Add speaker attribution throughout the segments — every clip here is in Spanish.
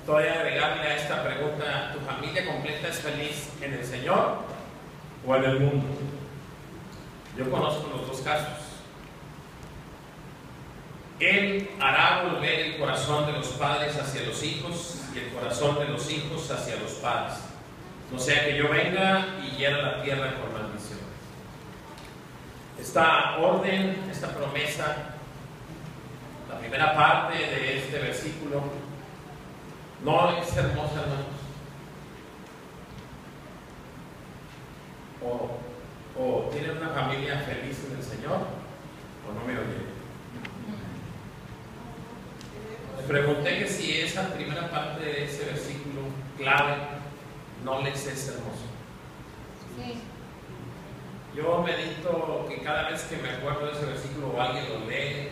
Speaker 1: todavía agregarle a esta pregunta: ¿tu familia completa es feliz en el Señor o en el mundo? Yo conozco los dos casos. Él hará volver el corazón de los padres hacia los hijos y el corazón de los hijos hacia los padres, no sea que yo venga y hiera la tierra con maldición. Esta orden, esta promesa, la primera parte de este versículo, no es hermosa, hermanos. O tienen una familia feliz en el Señor, o no me oyen. Les pregunté que si esa primera parte de ese versículo clave no les es hermoso.
Speaker 2: Sí.
Speaker 1: Yo medito que cada vez que me acuerdo de ese versículo o alguien lo lee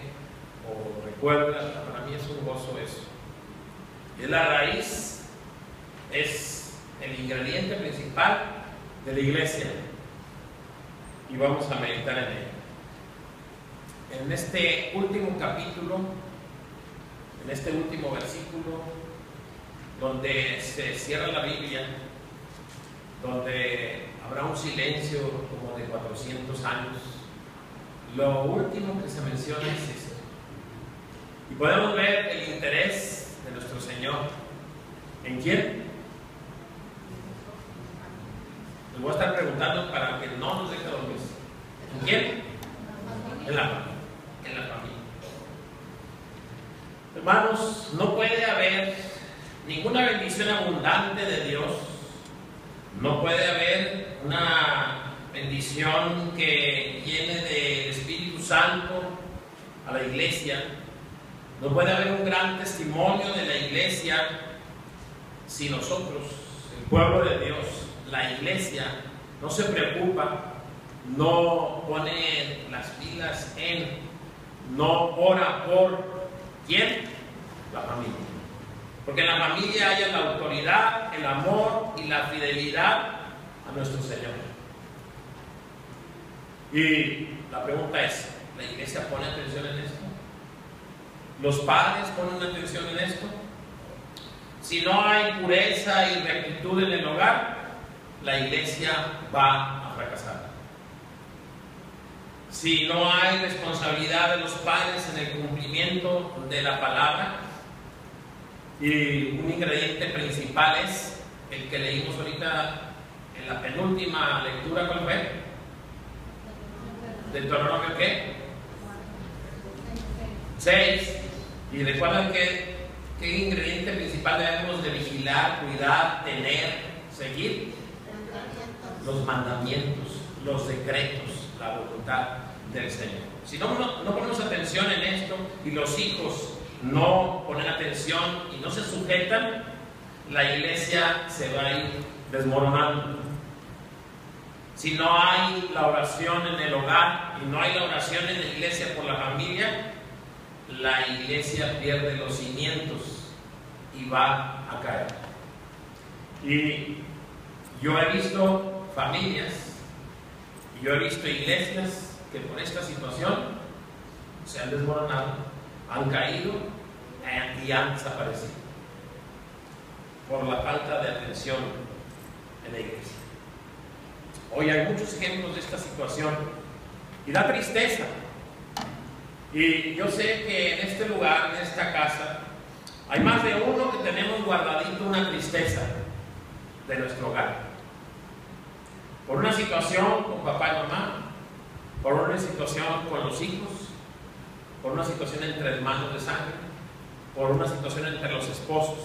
Speaker 1: o recuerda, para mí es un gozo eso. Es la raíz, es el ingrediente principal de la iglesia y vamos a meditar en ello. En este último capítulo, en este último versículo, donde se cierra la Biblia, donde habrá un silencio como de 400 años, lo último que se menciona es esto. Y podemos ver el interés de nuestro Señor. ¿En quién? Les voy a estar preguntando para que no nos deje dormir. ¿En quién? En la familia. En la familia. Hermanos, no puede haber ninguna bendición abundante de Dios. No puede haber una bendición que viene del Espíritu Santo a la iglesia. No puede haber un gran testimonio de la iglesia si nosotros, el pueblo de Dios, la iglesia, no se preocupa, no pone las pilas no ora por ¿quién? La familia. Porque en la familia haya la autoridad, el amor y la fidelidad a nuestro Señor. Y la pregunta es, ¿la iglesia pone atención en esto? ¿Los padres ponen atención en esto? Si no hay pureza y rectitud en el hogar, la iglesia va a fracasar. Si no hay responsabilidad de los padres en el cumplimiento de la palabra, y un ingrediente principal es el que leímos ahorita en la penúltima lectura, ¿cuál fue? Deuteronomio ¿qué? 6. Y recuerdan qué ingrediente principal debemos de vigilar, cuidar, tener, seguir. Los mandamientos, los decretos, la voluntad del Señor. Si no ponemos atención en esto y los hijos no ponen atención y no se sujetan, la iglesia se va a ir desmoronando. Si no hay la oración en el hogar y no hay la oración en la iglesia por la familia, la iglesia pierde los cimientos y va a caer. Y yo he visto familias y yo he visto iglesias que por esta situación se han desmoronado, han caído y han desaparecido por la falta de atención en la iglesia. Hoy hay muchos ejemplos de esta situación y da tristeza. Y yo sé que en este lugar, en esta casa, hay más de uno que tenemos guardadito una tristeza de nuestro hogar. Por una situación con papá y mamá, por una situación con los hijos, por una situación entre hermanos de sangre, por una situación entre los esposos.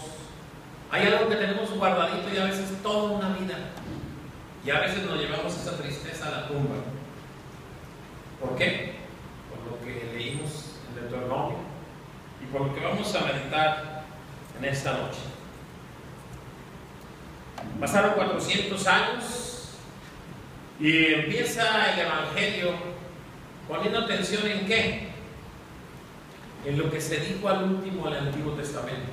Speaker 1: Hay algo que tenemos guardadito y a veces toda una vida. Y a veces nos llevamos esa tristeza a la tumba. ¿Por qué? Por lo que leímos en Deuteronomio y por lo que vamos a meditar en esta noche. Pasaron 400 años y empieza el Evangelio poniendo atención en ¿qué? En lo que se dijo al último del Antiguo Testamento.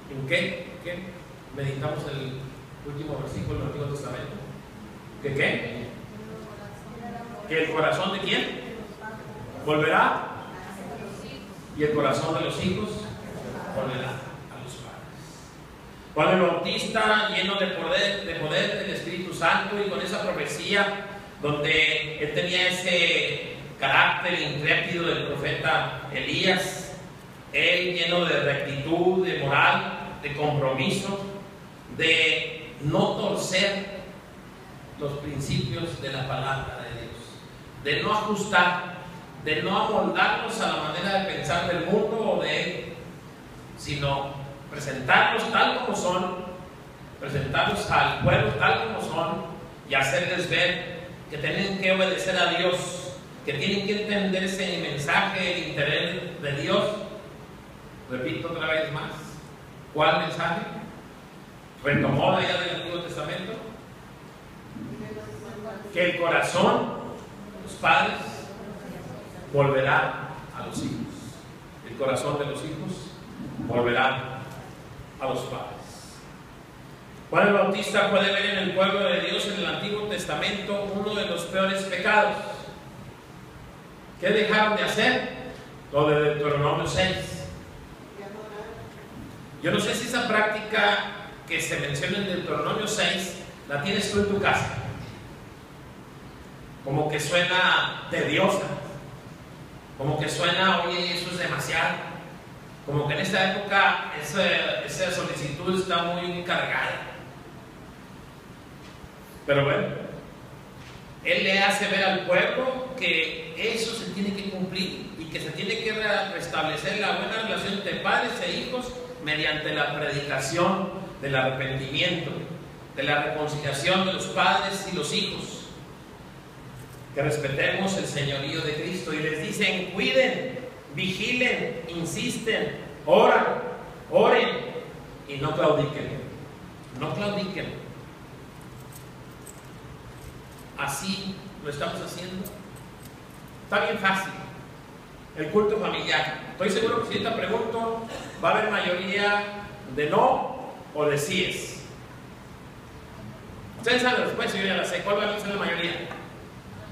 Speaker 1: ¿En qué? ¿Qué? Meditamos el último versículo del Antiguo Testamento. ¿Que qué? ¿Que el corazón de quién? ¿Volverá? Y el corazón de los hijos volverá a los Juan el Bautista, lleno de poder del Espíritu Santo y con esa profecía, donde él tenía ese carácter intrépido del profeta Elías, él lleno de rectitud, de moral, de compromiso, de no torcer los principios de la palabra de Dios, de no ajustar, de no amoldarlos a la manera de pensar del mundo o de él, sino presentarlos tal como son, presentarlos al pueblo tal como son y hacerles ver que tienen que obedecer a Dios, que tienen que entender ese mensaje, el interés de Dios. Repito otra vez más, ¿cuál mensaje? Retomó la idea del Antiguo Testamento, que el corazón, los padres, volverá a los hijos. El corazón de los hijos volverá a los padres. Juan el Bautista puede ver en el pueblo de Dios en el Antiguo Testamento uno de los peores pecados. ¿Qué dejaron de hacer? Lo de Deuteronomio 6. Yo no sé si esa práctica que se menciona en Deuteronomio 6 la tienes tú en tu casa. Como que suena tediosa, como que suena, oye, eso es demasiado, como que en esta época esa solicitud está muy cargada. Pero bueno, él le hace ver al pueblo que eso se tiene que cumplir y que se tiene que restablecer la buena relación entre padres e hijos mediante la predicación del arrepentimiento, de la reconciliación de los padres y los hijos. Que respetemos el señorío de Cristo, y les dicen: cuiden, vigilen, insisten, oren y no claudiquen. No claudiquen. Así lo estamos haciendo. Está bien fácil. El culto familiar. Estoy seguro que si te pregunto, va a haber mayoría de no o de síes. Ustedes saben la respuesta, yo ya la sé. ¿Cuál va a ser la mayoría?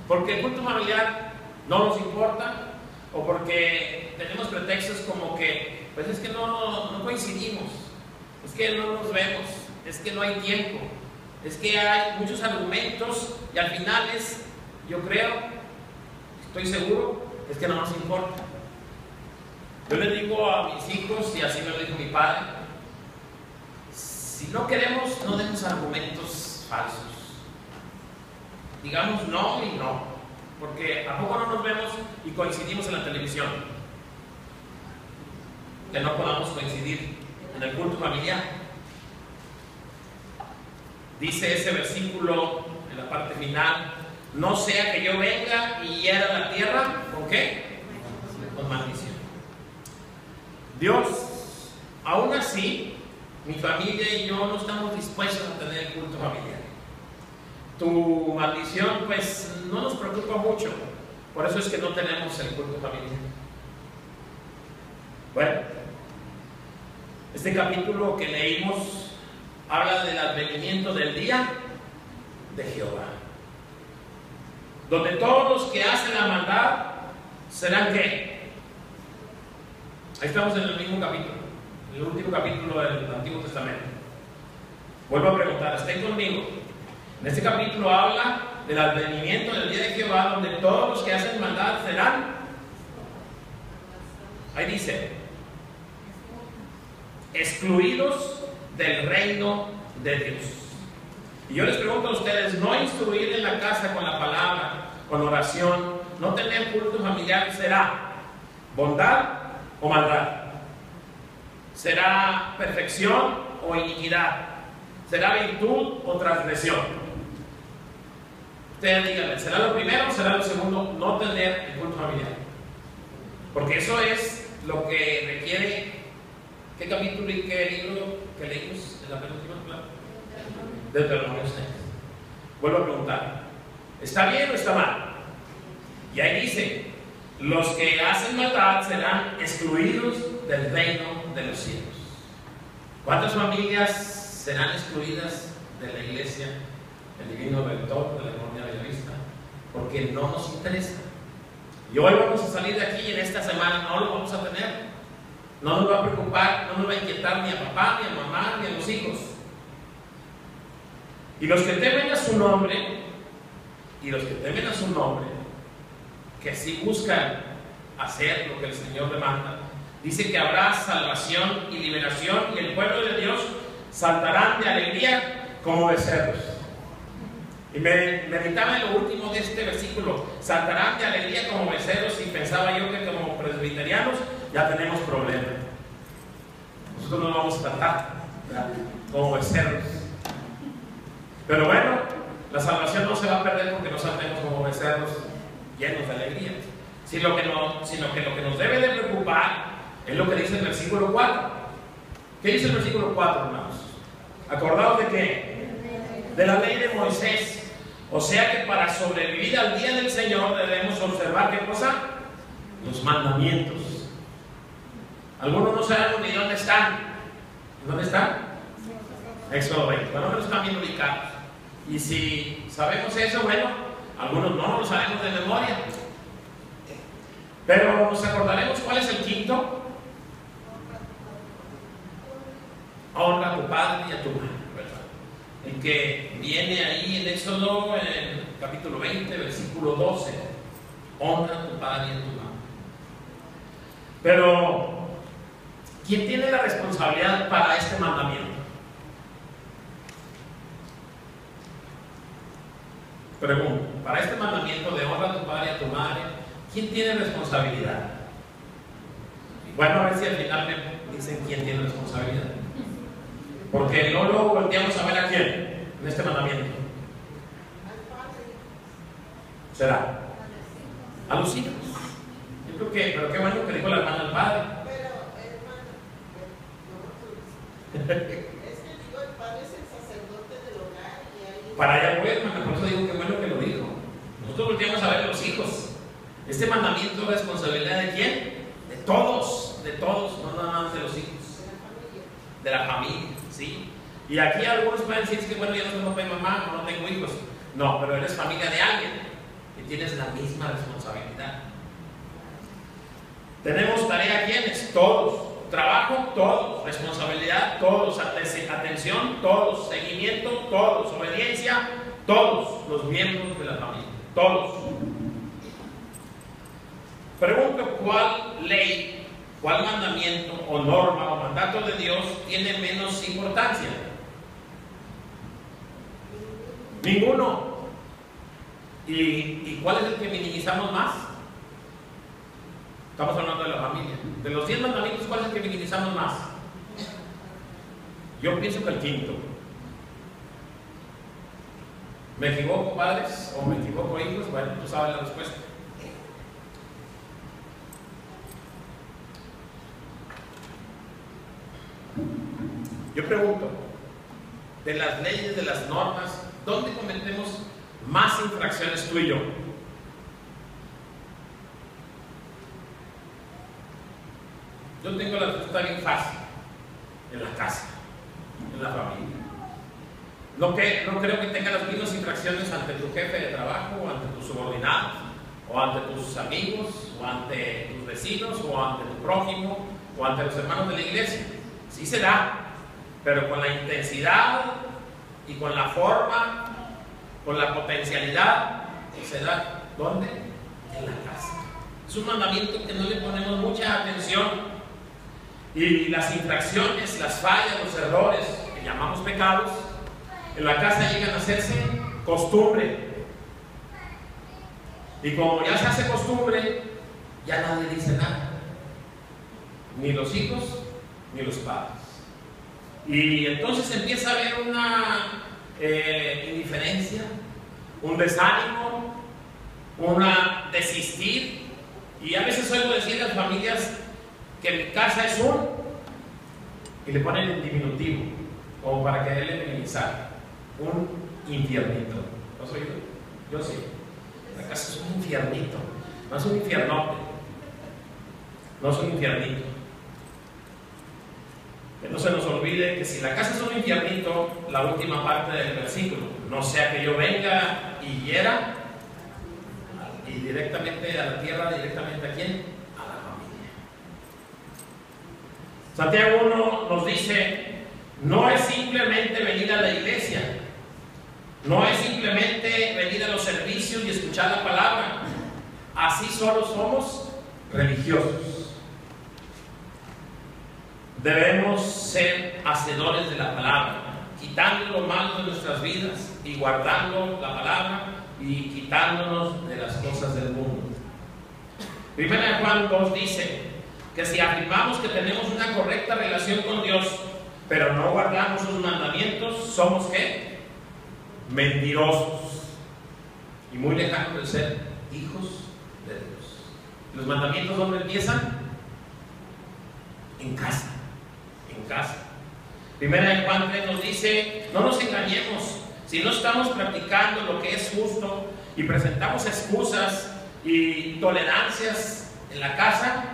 Speaker 1: Porque el culto familiar no nos importa, o porque tenemos pretextos como que, pues es que no coincidimos, es que no nos vemos, es que no hay tiempo, es que hay muchos argumentos, y al final yo creo, estoy seguro, es que no nos importa. Yo le digo a mis hijos, y así me lo dijo mi padre: si no queremos, no demos argumentos falsos. Digamos no y no, porque ¿a poco no nos vemos y coincidimos en la televisión? Que no podamos coincidir en el culto familiar. Dice ese versículo en la parte final: no sea que yo venga y hiera la tierra, ¿con qué? Con maldición. Dios, aún así, mi familia y yo no estamos dispuestos a tener el culto familiar. Tu maldición pues no nos preocupa mucho, por eso es que no tenemos el culto familiar. Bueno, este capítulo que leímos habla del advenimiento del día de Jehová, donde todos los que hacen la maldad serán ¿qué? Ahí estamos en el mismo capítulo, el último capítulo del Antiguo Testamento. Vuelvo a preguntar, ¿estén conmigo? En este capítulo habla del advenimiento del día de Jehová, donde todos los que hacen maldad serán, ahí dice, excluidos del reino de Dios. Y yo les pregunto a ustedes: no instruir en la casa con la palabra, con oración, no tener culto familiar, ¿será bondad o maldad? ¿Será perfección o iniquidad? ¿Será virtud o transgresión? Ustedes díganme, ¿será lo primero o será lo segundo? No tener el culto familiar. Porque eso es lo que requiere. ¿Qué capítulo y qué libro que leímos en la penúltima clase? Deuteronomio 6. Vuelvo a preguntar, ¿está bien o está mal? Y ahí dice: los que hacen maldad serán excluidos del reino de los cielos. ¿Cuántas familias serán excluidas de la iglesia, el divino rector de la Comunidad Bellavista? Porque no nos interesa. Y hoy vamos a salir de aquí, y en esta semana no lo vamos a tener. No nos va a preocupar, no nos va a inquietar ni a papá, ni a mamá, ni a los hijos. Y los que temen a su nombre, que sí buscan hacer lo que el Señor demanda, dice que habrá salvación y liberación, y el pueblo de Dios saltarán de alegría como becerros. Y meditaba en lo último de este versículo: saltarán de alegría como becerros, y pensaba yo que como presbiterianos ya tenemos problemas. Nosotros no vamos a saltar como becerros. Pero bueno, la salvación no se va a perder porque nos saltemos como becerros llenos de alegría. Sino que lo que nos debe de preocupar es lo que dice el versículo 4. ¿Qué dice el versículo 4, hermanos? ¿Acordados de qué? De la ley de Moisés. O sea que para sobrevivir al día del Señor debemos observar, ¿qué cosa? Los mandamientos. Algunos no sabemos ni dónde están. ¿Dónde están? Éxodo 20. Bueno, no están bien ubicados. Y si sabemos eso, bueno, algunos no lo sabemos de memoria. Pero nos acordaremos cuál es el quinto. Honra a tu padre y a tu madre, ¿verdad? El que viene ahí en Éxodo, en capítulo 20, versículo 12. Honra a tu padre y a tu madre. Pero, ¿quién tiene la responsabilidad para este mandamiento? Pregunto, para este mandamiento de honra a tu padre y a tu madre, ¿quién tiene responsabilidad? Bueno, a ver si al final me dicen quién tiene responsabilidad. Porque luego volteamos a ver a quién en este mandamiento. ¿Será? A los hijos. Yo creo que, pero qué bueno que dijo la hermana al padre.
Speaker 2: Pero, hermano, es que digo, el padre es el sacerdote del hogar y ahí...
Speaker 1: Para allá voy, hermana, por eso digo que bueno que lo dijo. Nosotros volteamos a ver a los hijos. Este mandamiento es responsabilidad ¿de quién? De todos, no nada más de los hijos. De la familia, ¿sí? Y aquí algunos pueden decir que bueno, yo no tengo papá y mamá, no tengo hijos. No, pero eres familia de alguien y tienes la misma responsabilidad. Tenemos tarea ¿quiénes? Todos. Trabajo, todos. Responsabilidad, todos. Atención, todos. Seguimiento, todos. Obediencia, todos los miembros de la familia. Todos. Pregunto, ¿cuál ley, cuál mandamiento o norma o mandato de Dios tiene menos importancia? Ninguno. ¿Y cuál es el que minimizamos más? Estamos hablando de la familia. De los 10 mandamientos, ¿cuál es el que minimizamos más? Yo pienso que el quinto. ¿Me equivoco, padres? ¿O me equivoco, hijos? Bueno, tú sabes la respuesta. Yo pregunto, de las leyes, de las normas, ¿dónde cometemos más infracciones tú y yo? Yo tengo la respuesta bien fácil: en la casa, en la familia. No creo que tenga las mismas infracciones ante tu jefe de trabajo, o ante tus subordinados, o ante tus amigos, o ante tus vecinos, o ante tu prójimo, o ante los hermanos de la iglesia. Sí se da, pero con la intensidad y con la forma, con la potencialidad que se da. ¿Dónde? En la casa. Es un mandamiento que no le ponemos mucha atención. Y las infracciones, las fallas, los errores que llamamos pecados, en la casa llegan a hacerse costumbre. Y como ya se hace costumbre, ya nadie dice nada. Ni los hijos, ni los padres. Y entonces empieza a haber una indiferencia, un desánimo, una desistir. Y a veces oigo decir a las familias que mi casa es y le ponen en diminutivo, como para quererle minimizar, un infiernito. ¿Lo has oído? Yo sí. La casa es un infiernito, no es un infiernote, no es un infiernito. Que no se nos olvide que si la casa es un infiernito, la última parte del versículo, no sea que yo venga y hiera, y directamente a la tierra, directamente a quién? A la familia. Santiago 1 nos dice, no es simplemente venir a la iglesia, no es simplemente venir a los servicios y escuchar la palabra. Así solo somos religiosos. Debemos ser hacedores de la palabra, quitando lo malo de nuestras vidas y guardando la palabra y quitándonos de las cosas del mundo. Primera de Juan 2 dice que si afirmamos que tenemos una correcta relación con Dios, pero no guardamos sus mandamientos, ¿somos qué? Mentirosos y muy lejanos de ser hijos de Dios. ¿Los mandamientos dónde empiezan? En casa. En casa. Primera de Juan 3 nos dice, no nos engañemos, si no estamos practicando lo que es justo y presentamos excusas y tolerancias en la casa,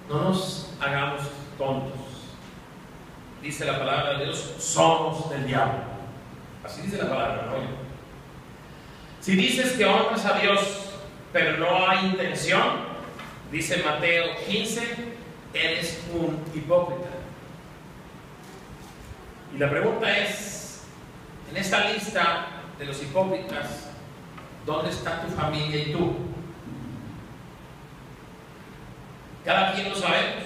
Speaker 1: no nos hagamos tontos. Dice la palabra de Dios, somos del diablo. Así dice la palabra, ¿no? Si dices que honras a Dios, pero no hay intención, dice Mateo 15, eres un hipócrita. Y la pregunta es, en esta lista de los hipócritas, ¿dónde está tu familia y tú? Cada quien lo sabemos.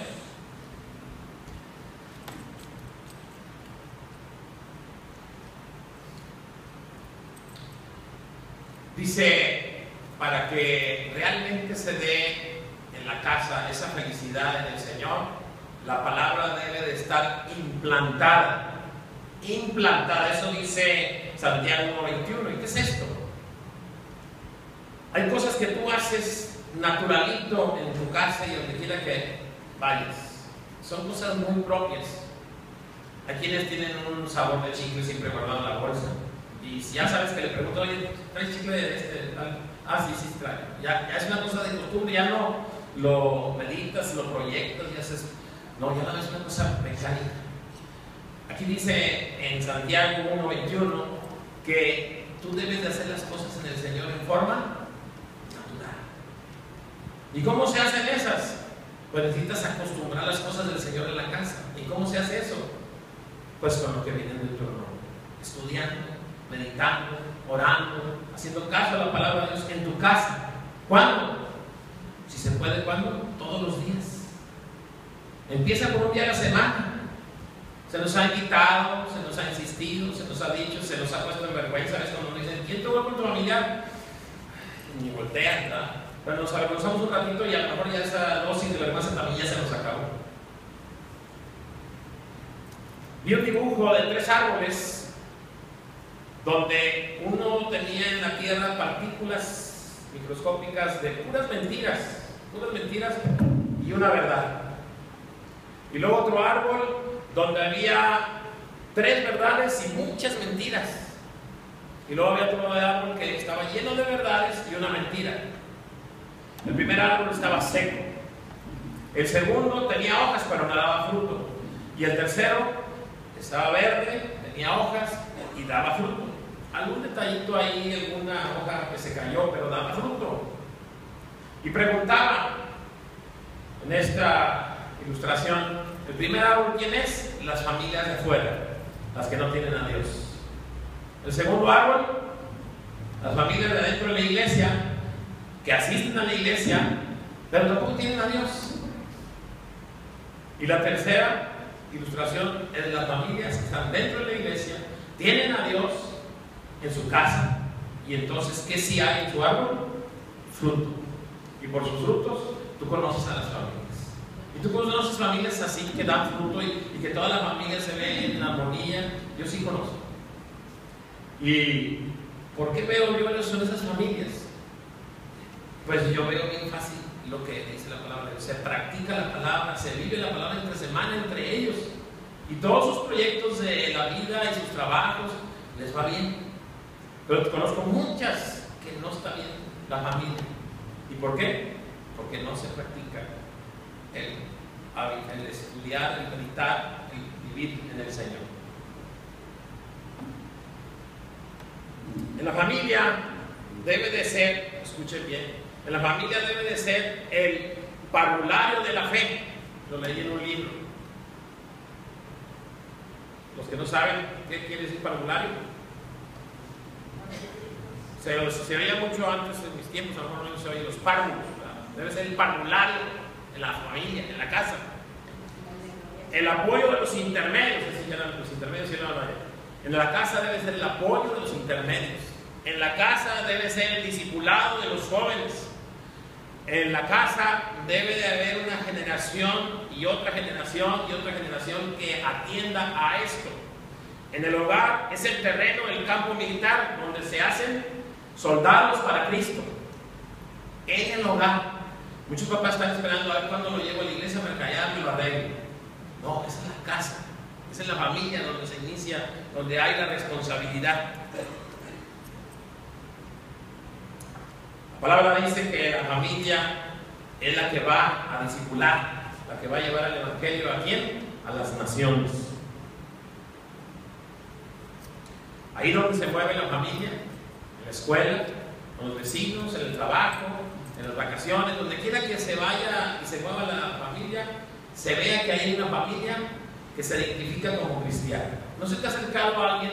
Speaker 1: Dice, para que realmente se dé en la casa esa felicidad en el Señor, la palabra debe de estar implantada. Implantada, eso dice Santiago 1:21. ¿Y qué es esto? Hay cosas que tú haces naturalito en tu casa y donde quiera que vayas. Son cosas muy propias. Hay quienes tienen un sabor de chicle siempre guardado en la bolsa. Y si ya sabes que le pregunto, oye, ¿traes chicle de este? Tal? Ah, sí, sí, trae. Ya es una cosa de costumbre, ya no lo meditas, lo proyectas, ya haces. No, ya no es una cosa mecánica. Aquí dice en Santiago 1:21 que tú debes de hacer las cosas en el Señor en forma natural. ¿Y cómo se hacen esas? Pues necesitas acostumbrar las cosas del Señor en la casa. ¿Y cómo se hace eso? Pues con lo que viene de tu honor, estudiando, meditando, orando, haciendo caso a la palabra de Dios en tu casa. ¿Cuándo? Si se puede, ¿cuándo? Todos los días. Empieza por un día a la semana. Se nos ha invitado, se nos ha insistido, se nos ha dicho, se nos ha puesto en vergüenza. ¿Ves? Cuando nos dicen, ¿quién te vuelve con tu familiar? Ni voltean, ¿verdad? Pero nos avergonzamos un ratito y a lo mejor ya esa dosis de vergüenza también ya se nos acabó. Vi un dibujo de 3 árboles donde uno tenía en la tierra partículas microscópicas de puras mentiras y una verdad. Y luego otro árbol donde había 3 verdades y muchas mentiras. Y luego había otro árbol que estaba lleno de verdades y una mentira. El primer árbol estaba seco. El segundo tenía hojas pero no daba fruto. Y el tercero estaba verde, tenía hojas y daba fruto. Algún detallito ahí, alguna hoja que se cayó, pero daba fruto. Y preguntaba en esta ilustración, el primer árbol, ¿quién es? Las familias de afuera, las que no tienen a Dios. El segundo árbol, las familias de adentro de la iglesia, que asisten a la iglesia, pero tampoco tienen a Dios. Y la tercera ilustración es las familias que están dentro de la iglesia, tienen a Dios en su casa, y entonces, ¿qué sí hay en su árbol? Fruto. Y por sus frutos, tú conoces a las familias. Y tú conoces familias así que dan fruto y que toda la familia se ve en armonía. Yo sí conozco. ¿Y por qué veo yo eso en esas familias? Pues yo veo bien fácil lo que dice la palabra de Dios. Se practica la palabra, se vive la palabra entre semana entre ellos. Y todos sus proyectos de la vida y sus trabajos les va bien. Pero conozco muchas que no está bien la familia. ¿Y por qué? Porque no se practica el estudiar, el meditar, el vivir en el Señor. En la familia debe de ser, escuchen bien, en la familia debe de ser el parvulario de la fe. Lo leí en un libro. Los que no saben qué quiere decir parvulario. Se oía mucho antes en mis tiempos, a lo mejor no se oye los párvulos. Debe ser el parvulario en la familia, en la casa. El apoyo de los intermedios, los intermedios en la casa debe ser el apoyo de los intermedios. En la casa debe ser el discipulado de los jóvenes. En la casa debe de haber una generación y otra generación y otra generación que atienda a esto. En el hogar es el terreno, el campo militar, donde se hacen soldados para Cristo. En el hogar. Muchos papás están esperando a ver cuándo lo llevo a la iglesia para callarme y lo arreglo. No, esa es la casa. Esa es la familia donde se inicia, donde hay la responsabilidad. La palabra dice que la familia es la que va a discipular, la que va a llevar el evangelio ¿a quién? A las naciones. Ahí donde se mueve la familia, en la escuela, con los vecinos, en el trabajo, en las vacaciones, donde quiera que se vaya y se mueva la familia, se vea que hay una familia que se identifica como cristiana. No se te ha acercado a alguien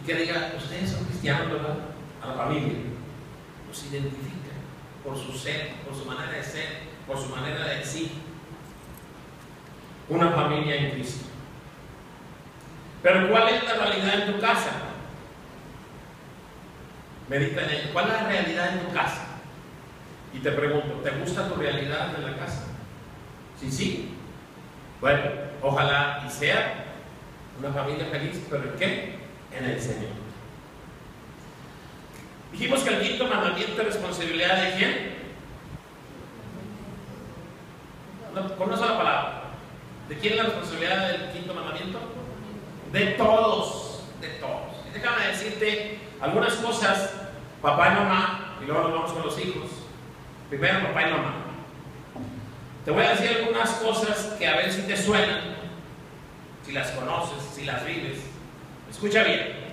Speaker 1: y que diga, ustedes son cristianos, ¿verdad? A la familia. Los identifica por su ser, por su manera de ser, por su manera de decir. Una familia en Cristo. Pero ¿cuál es la realidad en tu casa? Medita en ello. ¿Cuál es la realidad en tu casa? Y te pregunto, ¿te gusta tu realidad en la casa? Sí. Bueno, ojalá y sea una familia feliz, ¿pero en qué? En el Señor. Dijimos que el quinto mandamiento es responsabilidad ¿de quién? Con una sola palabra. ¿De quién es la responsabilidad del quinto mandamiento? De todos. De todos. Y déjame decirte algunas cosas, papá y mamá, y luego nos vamos con los hijos. Primero papá y mamá. Te voy a decir algunas cosas que a ver si te suenan, si las conoces, si las vives. Escucha bien.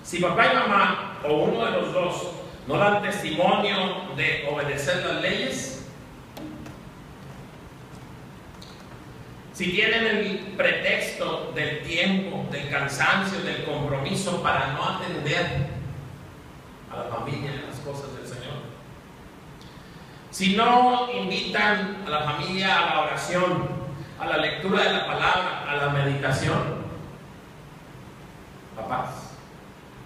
Speaker 1: Si papá y mamá, o uno de los dos, no dan testimonio de obedecer las leyes, si tienen el pretexto del tiempo, del cansancio, del compromiso para no atender a la familia en las cosas del Señor, si no invitan a la familia a la oración, a la lectura de la palabra, a la meditación, papás,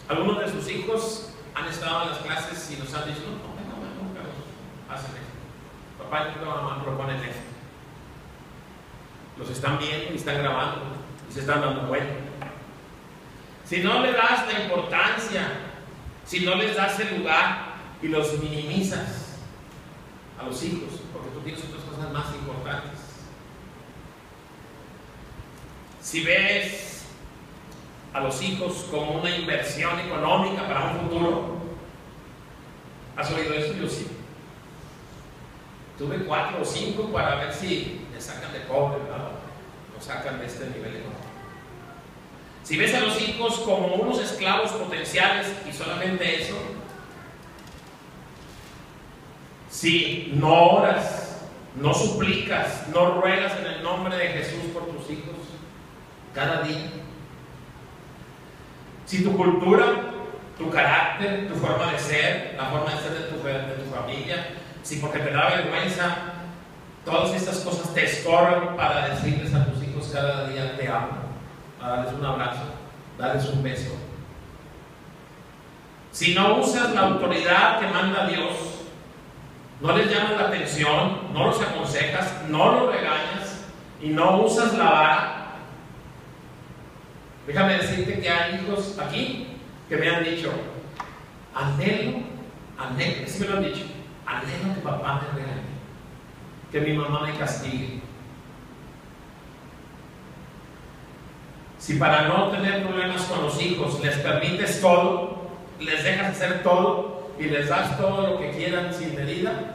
Speaker 1: algunos de sus hijos han estado en las clases y nos han dicho, no, hacen esto. Papá y mamá proponen esto. Los están viendo y están grabando y se están dando cuenta. Si no le das la importancia, si no les das el lugar y los minimizas a los hijos, porque tú tienes otras cosas más importantes. Si ves a los hijos como una inversión económica para un futuro, ¿has oído eso? Yo sí. Tuve 4 o 5 para ver si me sacan de pobre, ¿verdad? Lo sacan de este nivel económico. Si ves a los hijos como unos esclavos potenciales y solamente eso, si no oras, no suplicas, no ruegas en el nombre de Jesús por tus hijos cada día, si tu cultura, tu carácter, tu forma de ser, la forma de ser de tu familia, si porque te da vergüenza, todas estas cosas te estorban para decirles a tus hijos cada día te amo, para darles un abrazo, darles un beso. Si no usas la autoridad que manda Dios, no les llamas la atención, no los aconsejas, no los regañas y no usas la vara, déjame decirte que hay hijos aquí que me han dicho, anhelo, sí me lo han dicho, anhelo que papá me regañe, que mi mamá me castigue. Si para no tener problemas con los hijos les permites todo, les dejas hacer todo y les das todo lo que quieran sin medida,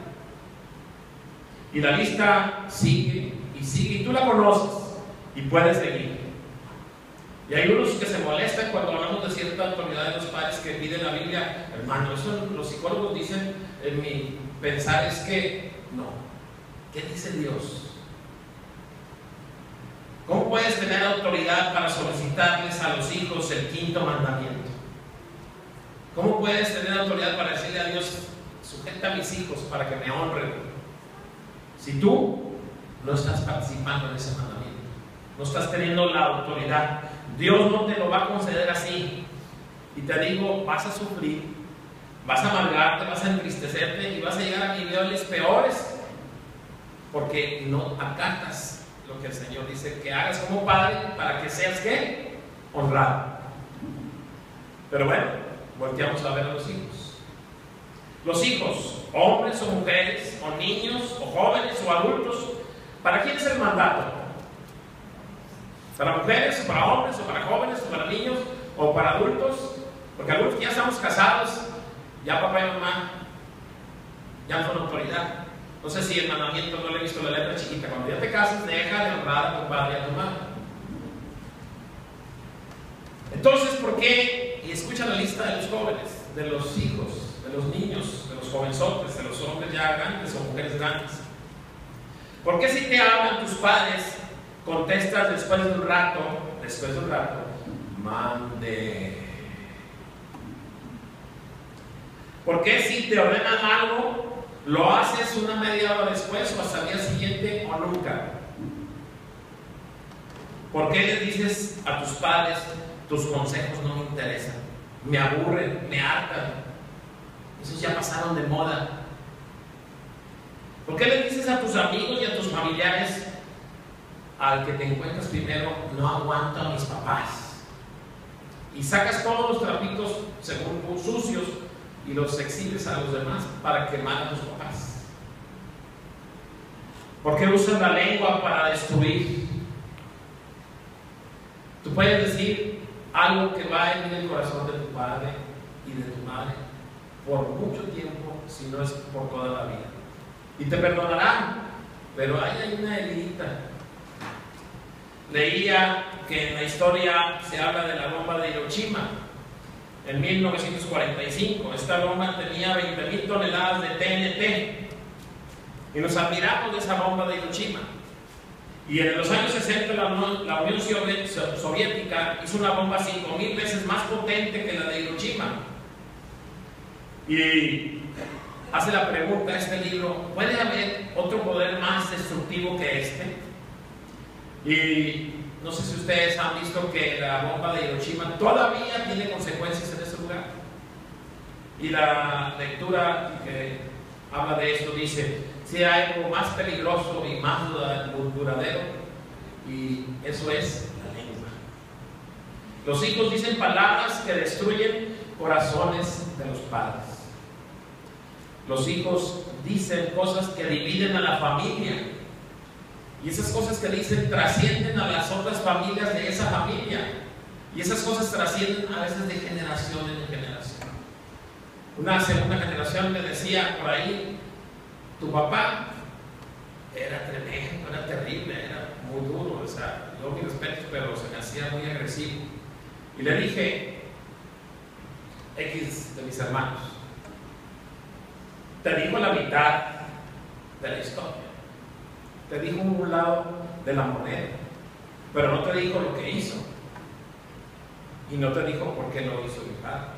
Speaker 1: y la lista sigue y sigue, y tú la conoces y puedes seguir. Y hay unos que se molestan cuando hablamos de cierta autoridad de los padres que piden la Biblia. Hermano, eso los psicólogos dicen, en mi pensar es que no. ¿Qué dice Dios? ¿Cómo puedes tener autoridad para solicitar quitarles a los hijos el quinto mandamiento. ¿Cómo puedes tener autoridad para decirle a Dios, sujeta a mis hijos para que me honren, si tú no estás participando en ese mandamiento? No estás teniendo la autoridad. Dios no te lo va a conceder así. Y te digo, vas a sufrir, vas a amargarte, vas a entristecerte y vas a llegar a niveles peores porque no acatas lo que el Señor dice que hagas como padre para que seas, ¿qué? Honrado. Pero bueno, volteamos a ver a los hijos. Los hijos, hombres o mujeres, o niños, o jóvenes, o adultos, ¿para quién es el mandato? ¿Para mujeres, o para hombres, o para jóvenes, o para niños, o para adultos? Porque adultos ya estamos casados, ya papá y mamá ya son autoridad. No sé si el mandamiento, no le he visto la letra chiquita. Cuando ya te casas, deja de honrar a tu padre y a tu madre. Entonces, ¿por qué? Y escucha la lista de los jóvenes, de los hijos, de los niños, de los jovenzotes, de los hombres ya grandes o mujeres grandes. ¿Por qué si te hablan tus padres, contestas después de un rato, mande? ¿Por qué si te ordenan algo, lo haces una media hora después o hasta el día siguiente o nunca? ¿Por qué les dices a tus padres, tus consejos no me interesan, me aburren, me hartan, esos ya pasaron de moda? ¿Por qué le dices a tus amigos y a tus familiares, al que te encuentras primero, no aguanto a mis papás? Y sacas todos los trapitos, según tú, sucios, y los exhibes a los demás para quemar a tus papás. ¿Por qué usas la lengua para destruir? Tú puedes decir algo que va a herir el corazón de tu padre y de tu madre por mucho tiempo, si no es por toda la vida. Y te perdonarán, pero hay una heridita. Leía que en la historia se habla de la bomba de Hiroshima en 1945. Esta bomba tenía 20.000 toneladas de TNT y nos admiramos de esa bomba de Hiroshima. Y en los años 60 la Unión Soviética hizo una bomba 5.000 veces más potente que la de Hiroshima. Y hace la pregunta este libro, ¿puede haber otro poder más destructivo que este? Y no sé si ustedes han visto que la bomba de Hiroshima todavía tiene consecuencias en ese lugar. Y la lectura que habla de esto dice, si hay algo más peligroso y más duradero, y eso es la lengua. Los hijos dicen palabras que destruyen corazones de los padres. Los hijos dicen cosas que dividen a la familia. Y esas cosas que dicen trascienden a las otras familias de esa familia. Y esas cosas trascienden a veces de generación en generación. Una segunda generación me decía por ahí, tu papá era tremendo, era terrible, era muy duro, o sea, yo mis respetos, pero se me hacía muy agresivo. Y le dije, X de mis hermanos, te dijo la mitad de la historia. Te dijo un lado de la moneda, pero no te dijo lo que hizo. Y no te dijo por qué lo hizo mi padre.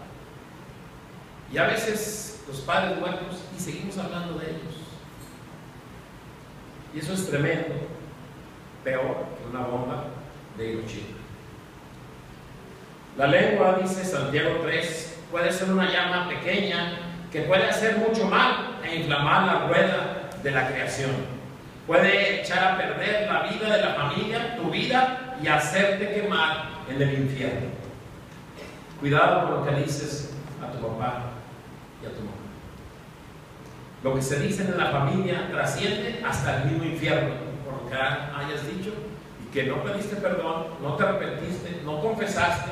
Speaker 1: Y a veces los padres muertos y seguimos hablando de ellos. Y eso es tremendo, peor que una bomba de Hiroshima. La lengua, dice Santiago 3, puede ser una llama pequeña que puede hacer mucho mal e inflamar la rueda de la creación. Puede echar a perder la vida de la familia, tu vida, y hacerte quemar en el infierno. Cuidado con lo que dices a tu papá y a tu mamá. Lo que se dice en la familia trasciende hasta el mismo infierno, por lo que hayas dicho, y que no pediste perdón, no te arrepentiste, no confesaste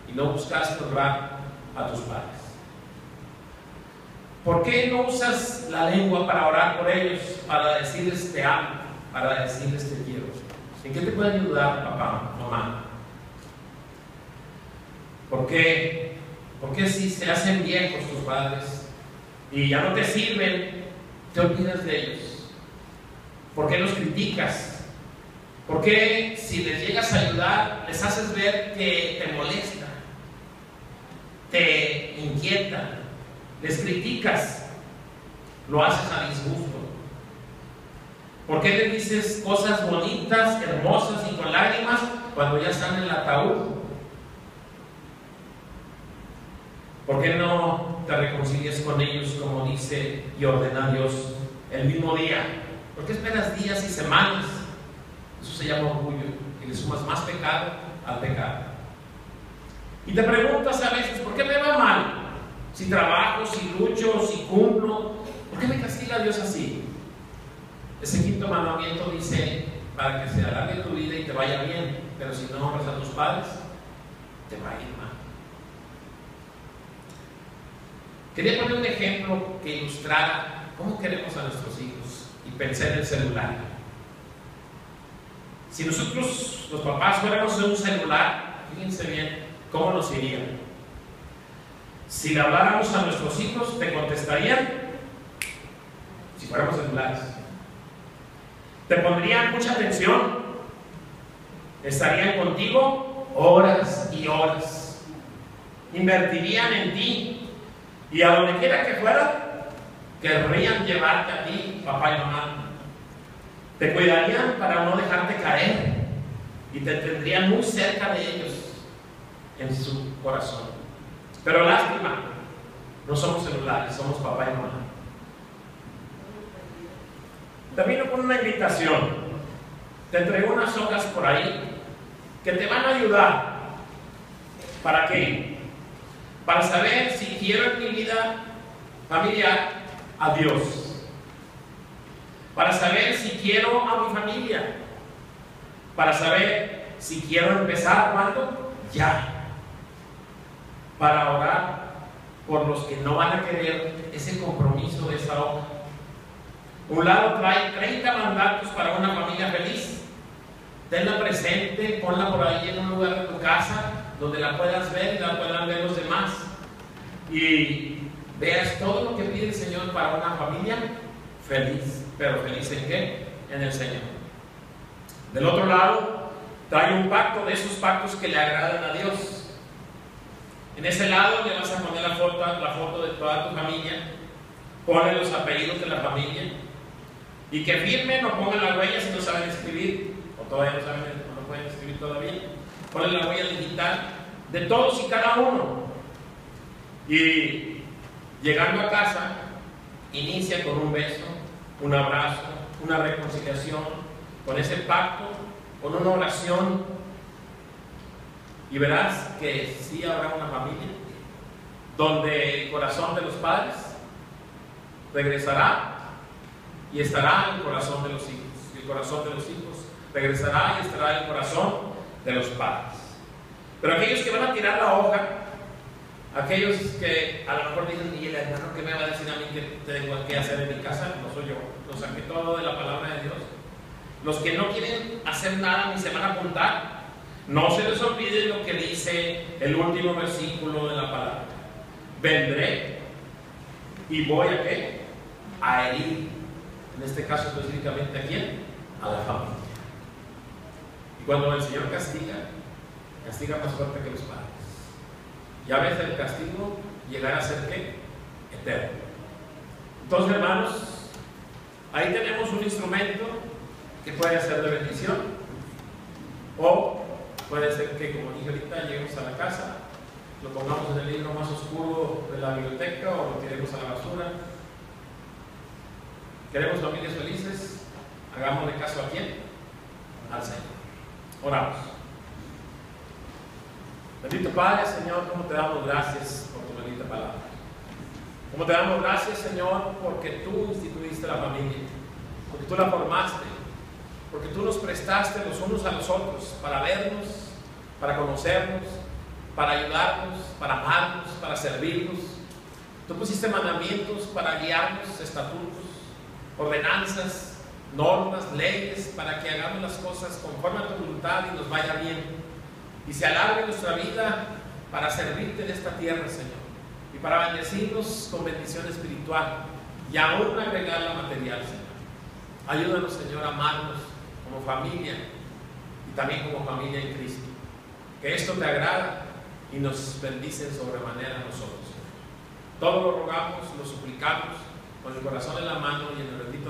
Speaker 1: y no buscaste honrar a tus padres. ¿Por qué no usas la lengua para orar por ellos, para decirles te amo, para decirles te quiero? ¿En qué te puede ayudar, papá, mamá? ¿Por qué si se hacen viejos tus padres y ya no te sirven, te olvidas de ellos? ¿Por qué los criticas? ¿Por qué si les llegas a ayudar, les haces ver que te molesta, te inquieta, les criticas, lo haces a disgusto? ¿Por qué les dices cosas bonitas, hermosas y con lágrimas cuando ya están en el ataúd? ¿Por qué no te reconcilias con ellos como dice y ordena Dios el mismo día? ¿Por qué esperas días y semanas? Eso se llama orgullo, y le sumas más pecado al pecado. Y te preguntas a veces, ¿por qué me va mal? Si trabajo, si lucho, si cumplo, ¿por qué me castiga Dios así? Ese quinto mandamiento dice, para que se alargue tu vida y te vaya bien, pero si no honras a tus padres, te va a ir mal. Quería poner un ejemplo que ilustrara cómo queremos a nuestros hijos y pensé en el celular. Si nosotros, los papás, fuéramos de un celular, fíjense bien cómo nos iría. Si le habláramos a nuestros hijos, ¿te contestarían? Si fuéramos celulares. ¿Te pondrían mucha atención? ¿Estarían contigo horas y horas? ¿Invertirían en ti? Y a donde quiera que fuera, querrían llevarte a ti, papá y mamá. Te cuidarían para no dejarte caer y te tendrían muy cerca de ellos en su corazón. Pero lástima, no somos celulares, somos papá y mamá. Termino con una invitación. Te entrego unas hojas por ahí que te van a ayudar. ¿Para qué? Para saber si quiero en mi vida familiar a Dios. Para saber si quiero a mi familia. Para saber si quiero empezar cuando ya. Para orar por los que no van a querer ese compromiso de esa hoja. Un lado trae 30 mandatos para una familia feliz. Tenla presente, ponla por ahí en un lugar de tu casa donde la puedas ver y la puedan ver los demás. Y veas todo lo que pide el Señor para una familia feliz. ¿Pero feliz en qué? En el Señor. Del otro lado, trae un pacto de esos pactos que le agradan a Dios. En ese lado le vas a poner la foto de toda tu familia. Ponle los apellidos de la familia. Y que firmen o pongan la huella si no saben escribir. O todavía no saben, no pueden escribir todavía. Ponle la huella digital de todos y cada uno. Y llegando a casa, inicia con un beso, un abrazo, una reconciliación, con ese pacto, con una oración, y verás que sí habrá una familia donde el corazón de los padres regresará y estará en el corazón de los hijos, y el corazón de los hijos regresará y estará en el corazón de los padres. Pero aquellos que van a tirar la hoja, aquellos que a lo mejor dicen, y el hermano, ¿qué me va a decir a mí que tengo que hacer en mi casa? No soy yo, lo saqué todo de la palabra de Dios. Los que no quieren hacer nada ni se van a apuntar, no se les olvide lo que dice el último versículo de la palabra. Vendré y voy a ¿qué? A herir, en este caso específicamente, ¿a quién? A la familia. Y cuando el Señor castiga, castiga más fuerte que los padres. Y a veces el castigo llegará a ser ¿qué? Eterno. Entonces, hermanos, ahí tenemos un instrumento que puede ser de bendición, o puede ser que, como dije ahorita, lleguemos a la casa, lo pongamos en el libro más oscuro de la biblioteca o lo tiremos a la basura. ¿Queremos familias felices? Hagámosle caso a quién? Al Señor. Oramos. Bendito Padre, Señor, ¿cómo te damos gracias por tu bendita palabra? ¿Cómo te damos gracias, Señor, porque tú instituiste la familia, porque tú la formaste, porque tú nos prestaste los unos a los otros para vernos, para conocernos, para ayudarnos, para amarnos, para servirnos? Tú pusiste mandamientos para guiarnos, estatutos, ordenanzas, normas, leyes, para que hagamos las cosas conforme a tu voluntad y nos vaya bien. Y se alargue nuestra vida para servirte en esta tierra, Señor, y para bendecirnos con bendición espiritual y aún agregar la material, Señor. Ayúdanos, Señor, a amarnos como familia también como familia en Cristo. Que esto te agrada y nos bendice sobremanera a nosotros. Todo lo rogamos, lo suplicamos, con el corazón en la mano y en el bendito